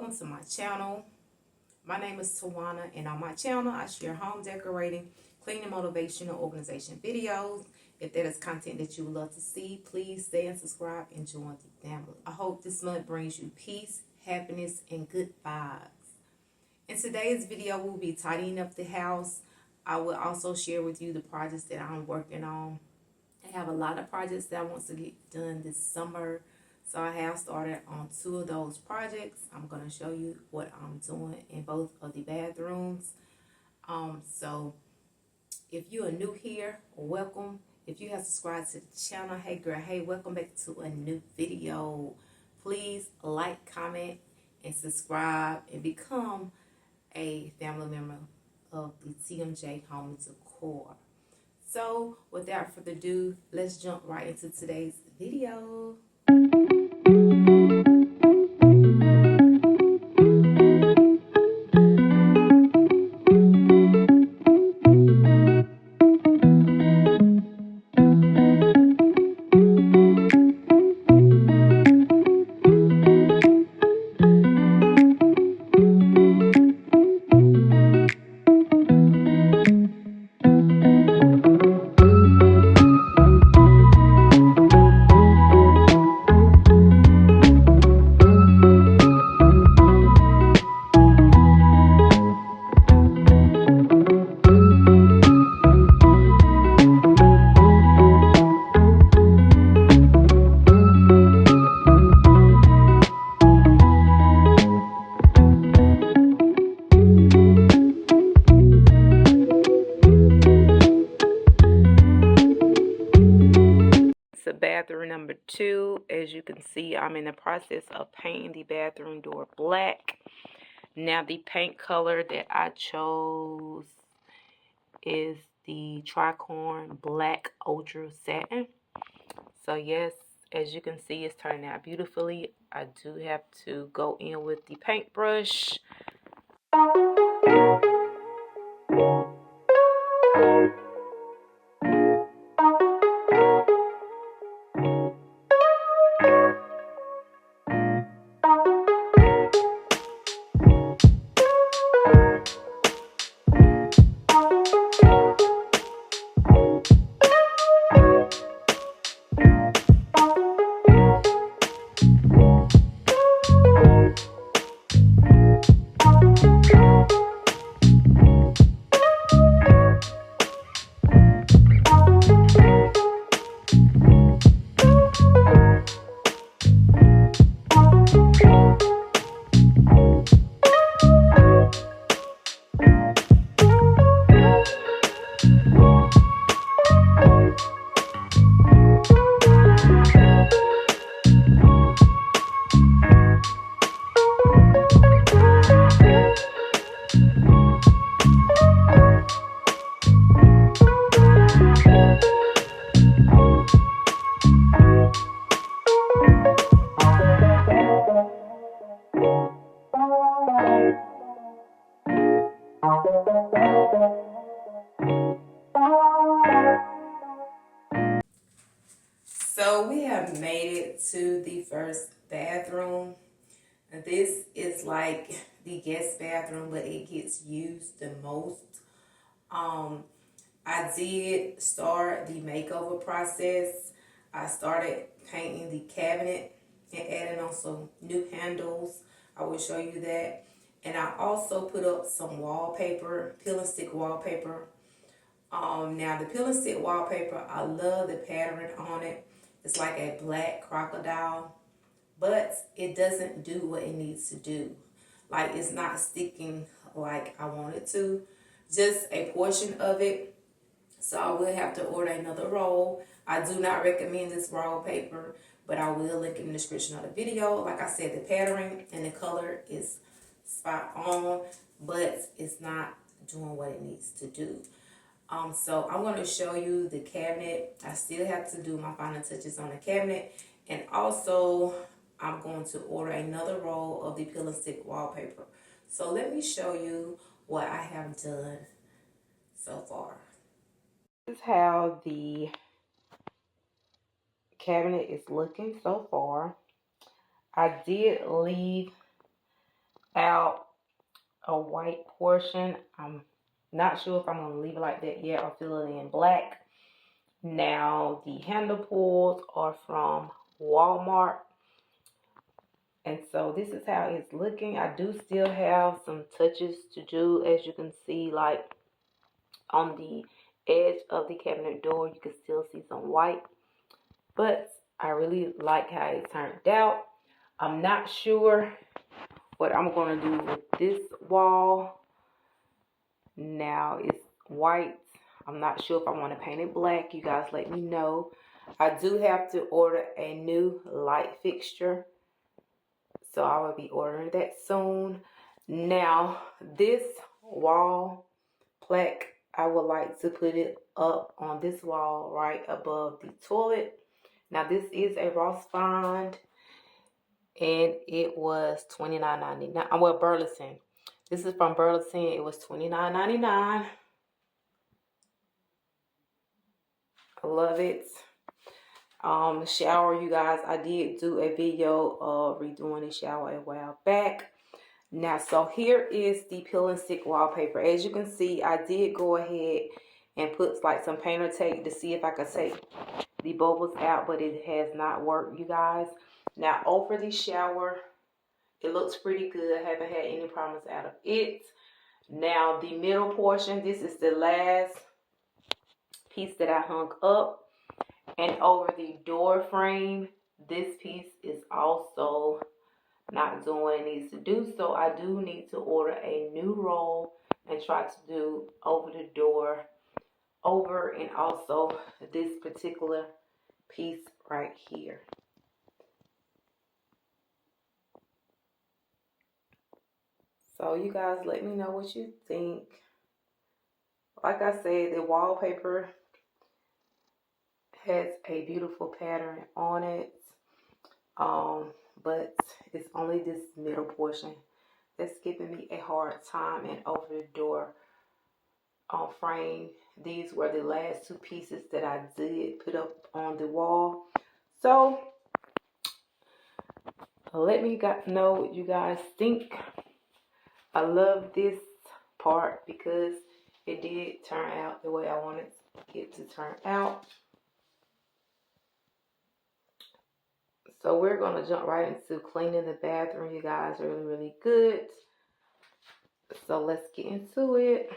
welcome to my channel. My name is Tawana, and on my channel I share home decorating, cleaning, motivational, organization videos. If that is content that you would love to see, please stay and subscribe and join the family. I hope this month brings you peace, happiness, and good vibes. In today's video, we'll be tidying up the house. I will also share with you the projects that I'm working on. I have a lot of projects that I want to get done this summer. So I have started on 2 of those projects. I'm going to show you what I'm doing in both of the bathrooms. So if you are new here, welcome. If you have subscribed to the channel, hey girl, hey, welcome back to a new video. Please like, comment, and subscribe and become a family member of the TMJ Home Decor. So without further ado, let's jump right into today's video. Bathroom number 2. As you can see, I'm in the process of painting the bathroom door black. Now the paint color that I chose is the Tricorn Black Ultra Satin. So yes, as you can see, it's turning out beautifully. I do have to go in with the paintbrush. So we have made it to the first bathroom. This is like the guest bathroom, but it gets used the most. I did start the makeover process. I started painting the cabinet and adding on some new handles. I will show you that. And I also put up some wallpaper, peel and stick wallpaper. Now the peel and stick wallpaper, I love the pattern on it. It's like a black crocodile, but it doesn't do what it needs to do. Like, it's not sticking like I want it to. Just a portion of it. So I will have to order another roll. I do not recommend this wallpaper, but I will link in the description of the video. Like I said, the pattern and the color is spot on, but it's not doing what it needs to do. So I'm going to show you the cabinet. I still have to do my final touches on the cabinet. And also, I'm going to order another roll of the peel and stick wallpaper. So let me show you what I have done so far. This is how the cabinet is looking so far. I did leave out a white portion. I'm not sure if I'm going to leave it like that yet or fill it in black. Now, the handle pulls are from Walmart. And so this is how it's looking. I do still have some touches to do, as you can see, like on the edge of the cabinet door, you can still see some white. But I really like how it turned out. I'm not sure what I'm going to do with this wall. Now it's white. I'm not sure if I want to paint it black. You guys let me know. I do have to order a new light fixture, so I will be ordering that soon. Now, this wall plaque, I would like to put it up on this wall right above the toilet. Now, this is a Ross find, and it was $29.99. Well, Burleson. This is from Burleson. It was $29.99. I love it. Shower, you guys, I did do a video of redoing the shower a while back. Now, so here is the peel and stick wallpaper. As you can see, I did go ahead and put like some painter tape to see if I could take the bubbles out, but it has not worked, you guys. Now, over the shower, it looks pretty good. I haven't had any problems out of it. Now, the middle portion, this is the last piece that I hung up. And over the door frame, this piece is also not doing what it needs to do. So I do need to order a new roll and try to do over the door, and also this particular piece right here. So you guys let me know what you think. Like I said, the wallpaper has a beautiful pattern on it. But it's only this middle portion that's giving me a hard time. And over the door frame, these were the last two pieces that I did put up on the wall. So let me know what you guys think. I love this part because it did turn out the way I wanted it to turn out. So we're going to jump right into cleaning the bathroom, you guys. Really good. So let's get into it.